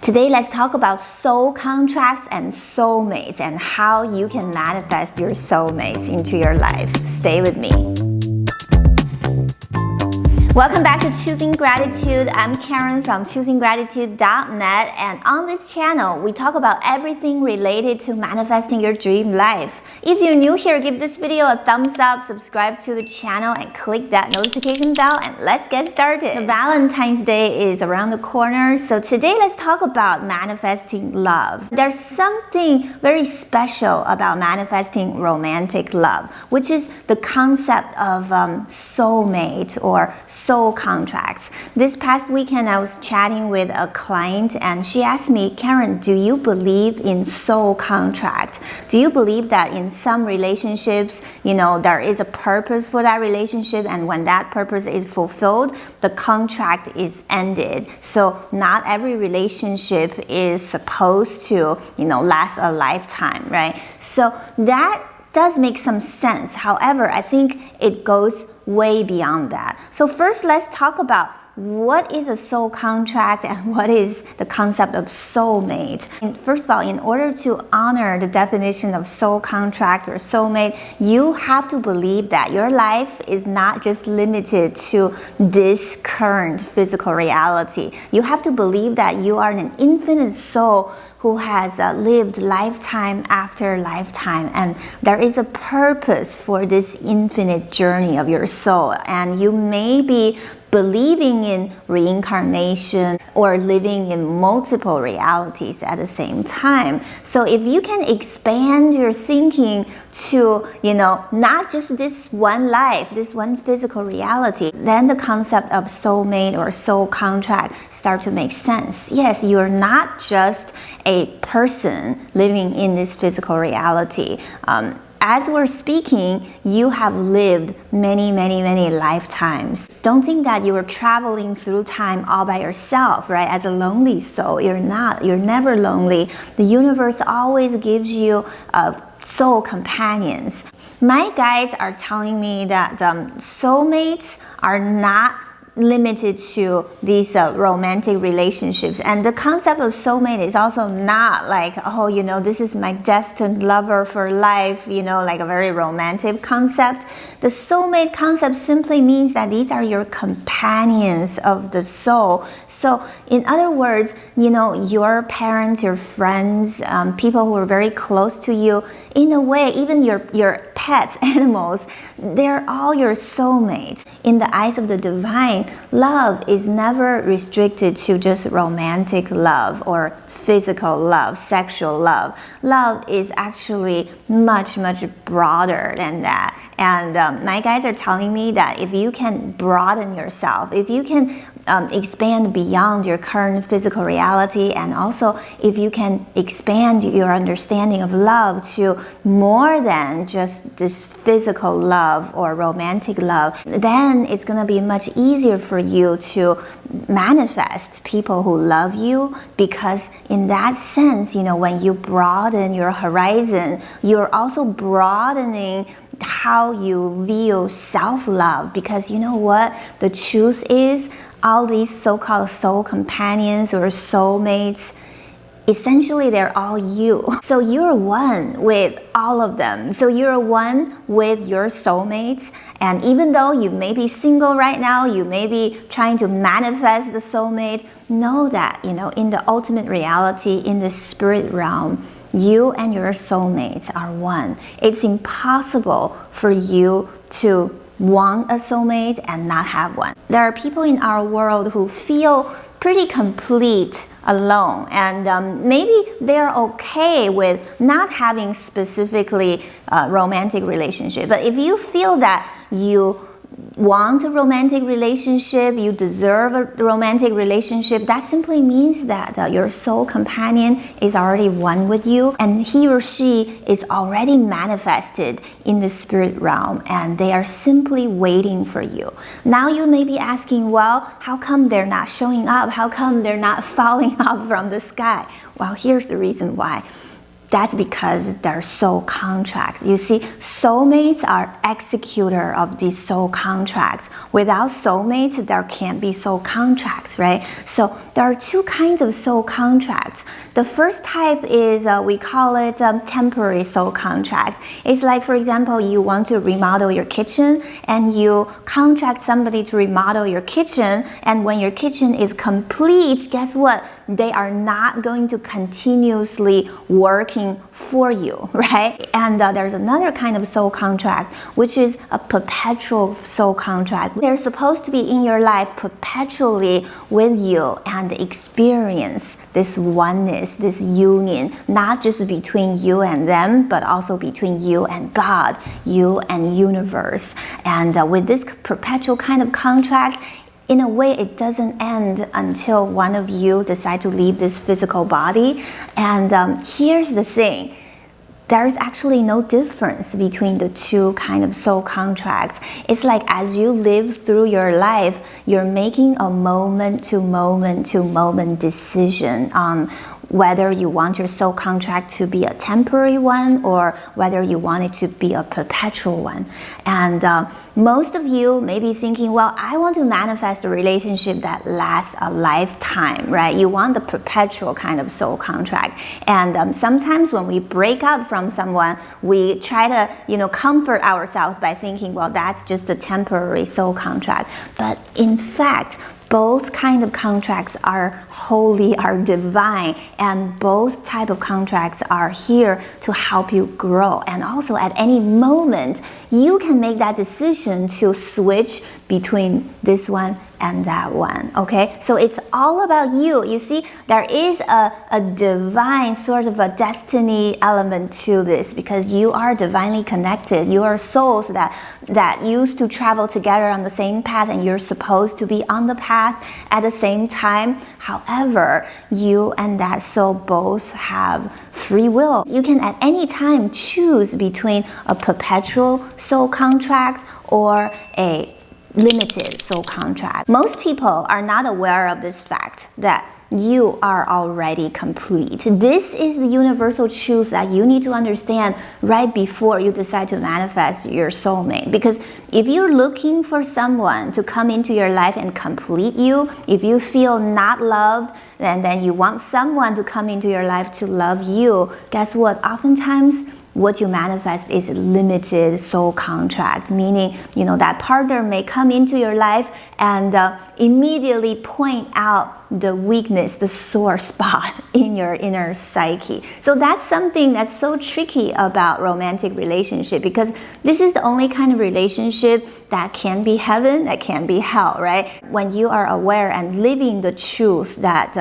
Today, let's talk about soul contracts and soulmates and how you can manifest your soulmates into your life. Stay with me. Welcome back to Choosing Gratitude. I'm Karen from ChoosingGratitude.net, and on this channel, we talk about everything related to manifesting your dream life. If you're new here, give this video a thumbs up, subscribe to the channel, and click that notification bell, and let's get started. The Valentine's Day is around the corner, so today let's talk about manifesting love. There's something very special about manifesting romantic love, which is the concept of soulmate or soul contracts. This past weekend, I was chatting with a client and she asked me, Karen, do you believe in soul contract? Do you believe that in some relationships, there is a purpose for that relationship, and when that purpose is fulfilled, the contract is ended? So not every relationship is supposed to, last a lifetime, right? So that does make some sense. However, I think it goes way beyond that. So first, let's talk about what is a soul contract and what is the concept of soulmate. And first of all, in order to honor the definition of soul contract or soulmate, you have to believe that your life is not just limited to this current physical reality. You have to believe that you are an infinite soul who has lived lifetime after lifetime, and there is a purpose for this infinite journey of your soul. And you may be believing in reincarnation or living in multiple realities at the same time. So if you can expand your thinking to, not just this one life, this one physical reality, then the concept of soulmate or soul contract start to make sense. Yes, you're not just a person living in this physical reality. As we're speaking, you have lived many, many, many lifetimes. Don't think that you are traveling through time all by yourself, right? As a lonely soul, you're not. You're never lonely. The universe always gives you soul companions. My guides are telling me that soulmates are not limited to these romantic relationships, and the concept of soulmate is also not like, this is my destined lover for life, like a very romantic concept. The soulmate concept simply means that these are your companions of the soul. So in other words, your parents, your friends, people who are very close to you, in a way, even your pets, animals, they're all your soulmates. In the eyes of the divine, love is never restricted to just romantic love or physical love, sexual love. Love is actually much, much broader than that. And my guides are telling me that if you can broaden yourself, if you can expand beyond your current physical reality, and also if you can expand your understanding of love to more than just this physical love or romantic love, then it's going to be much easier for you to manifest people who love you, because in that sense, when you broaden your horizon, you're also broadening how you view self-love. Because you know what? The truth is, all these so-called soul companions or soulmates, essentially they're all you. So you're one with all of them. So you're one with your soulmates. And even though you may be single right now, you may be trying to manifest the soulmate, know that, in the ultimate reality, in the spirit realm, you and your soulmates are one. It's impossible for you to want a soulmate and not have one. There are people in our world who feel pretty complete alone, and maybe they're okay with not having specifically a romantic relationship. But if you feel that you want a romantic relationship, you deserve a romantic relationship, that simply means that your soul companion is already one with you, and he or she is already manifested in the spirit realm, and they are simply waiting for you. Now you may be asking, well, how come they're not showing up? How come they're not falling up from the sky? Well, here's the reason why. That's because they're soul contracts. You see, soulmates are executor of these soul contracts. Without soulmates, there can't be soul contracts, right? So there are two kinds of soul contracts. The first type is, we call it temporary soul contracts. It's like, for example, you want to remodel your kitchen and you contract somebody to remodel your kitchen, and when your kitchen is complete, guess what? They are not going to continuously working for you, right? And there's another kind of soul contract, which is a perpetual soul contract. They're supposed to be in your life perpetually with you and experience this oneness, this union, not just between you and them, but also between you and God, you and universe. And with this perpetual kind of contract, in a way, it doesn't end until one of you decide to leave this physical body. And here's the thing. There's actually no difference between the two kind of soul contracts. It's like as you live through your life, you're making a moment to moment decision on whether you want your soul contract to be a temporary one or whether you want it to be a perpetual one. And most of you may be thinking, well, I want to manifest a relationship that lasts a lifetime, right? You want the perpetual kind of soul contract. And sometimes when we break up from someone, we try to, comfort ourselves by thinking, well, that's just a temporary soul contract. But in fact, both kind of contracts are holy, are divine, and both type of contracts are here to help you grow. And also at any moment, you can make that decision to switch between this one and that one, okay? So it's all about you. You see, there is a divine sort of a destiny element to this because you are divinely connected. You are souls that used to travel together on the same path, and you're supposed to be on the path at the same time. However, you and that soul both have free will. You can at any time choose between a perpetual soul contract or a limited soul contract. Most people are not aware of this fact that you are already complete. This is the universal truth that you need to understand right before you decide to manifest your soulmate. Because if you're looking for someone to come into your life and complete you, if you feel not loved, and then you want someone to come into your life to love you, guess what? Oftentimes, what you manifest is a limited soul contract, meaning, that partner may come into your life and immediately point out the weakness, the sore spot in your inner psyche. So that's something that's so tricky about romantic relationship, because this is the only kind of relationship that can be heaven, that can be hell, right? When you are aware and living the truth that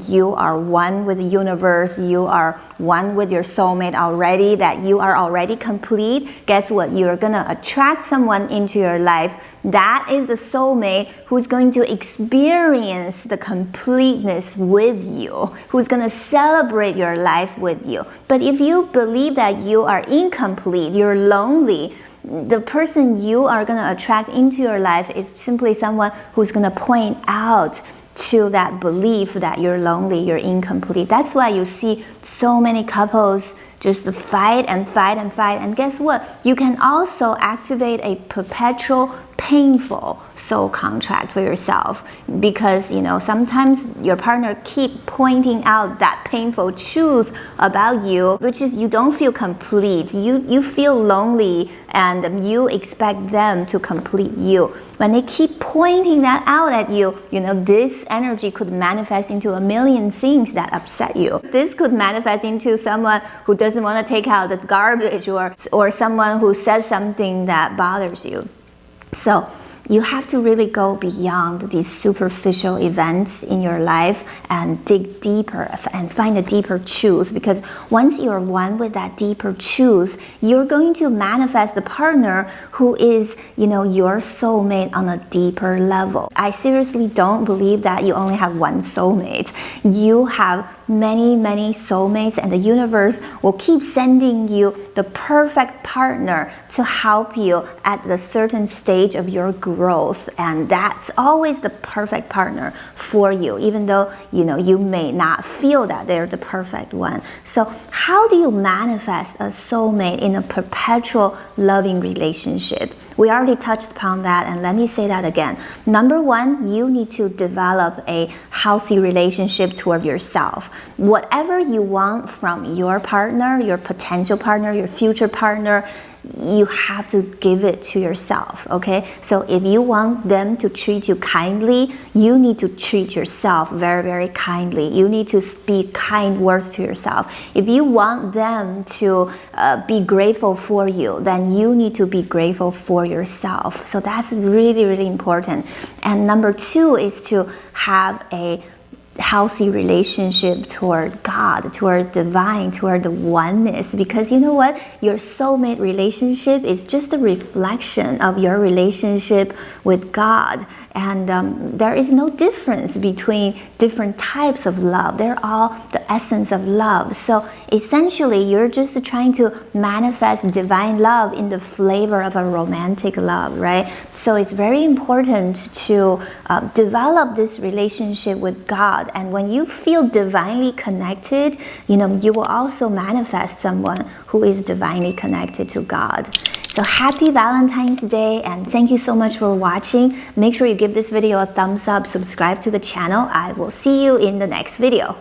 you are one with the universe, you are one with your soulmate already, that you are already complete, guess what? You're gonna attract someone into your life. That is the soulmate who's going to experience the completeness with you, who's gonna celebrate your life with you. But if you believe that you are incomplete, you're lonely, the person you are gonna attract into your life is simply someone who's gonna point out to that belief that you're lonely, you're incomplete. That's why you see so many couples just fight and fight and fight. And guess what? You can also activate a perpetual painful soul contract for yourself, because sometimes your partner keep pointing out that painful truth about you, which is you don't feel complete. You feel lonely and you expect them to complete you. When they keep pointing that out at you, this energy could manifest into a million things that upset you. This could manifest into someone who doesn't want to take out the garbage, or someone who says something that bothers you. So you have to really go beyond these superficial events in your life and dig deeper and find a deeper truth, because once you're one with that deeper truth, you're going to manifest the partner who is, your soulmate on a deeper level. I seriously don't believe that you only have one soulmate. You have many soulmates, and the universe will keep sending you the perfect partner to help you at the certain stage of your growth, and that's always the perfect partner for you, even though you may not feel that they're the perfect one. So how do you manifest a soulmate in a perpetual loving relationship? We already touched upon that, and let me say that again. Number one, you need to develop a healthy relationship toward yourself. Whatever you want from your partner, your potential partner, your future partner, you have to give it to yourself, okay? So if you want them to treat you kindly, you need to treat yourself very, very kindly. You need to speak kind words to yourself. If you want them to be grateful for you, then you need to be grateful for yourself. So that's really, really important. And number two is to have a healthy relationship toward God, toward divine, toward the oneness, because you know what? Your soulmate relationship is just a reflection of your relationship with God. And there is no difference between different types of love. They're all the essence of love. So essentially, you're just trying to manifest divine love in the flavor of a romantic love, right? So it's very important to develop this relationship with God. And when you feel divinely connected, you will also manifest someone who is divinely connected to God. So happy Valentine's Day, and thank you so much for watching. Make sure you give this video a thumbs up, subscribe to the channel. I will see you in the next video.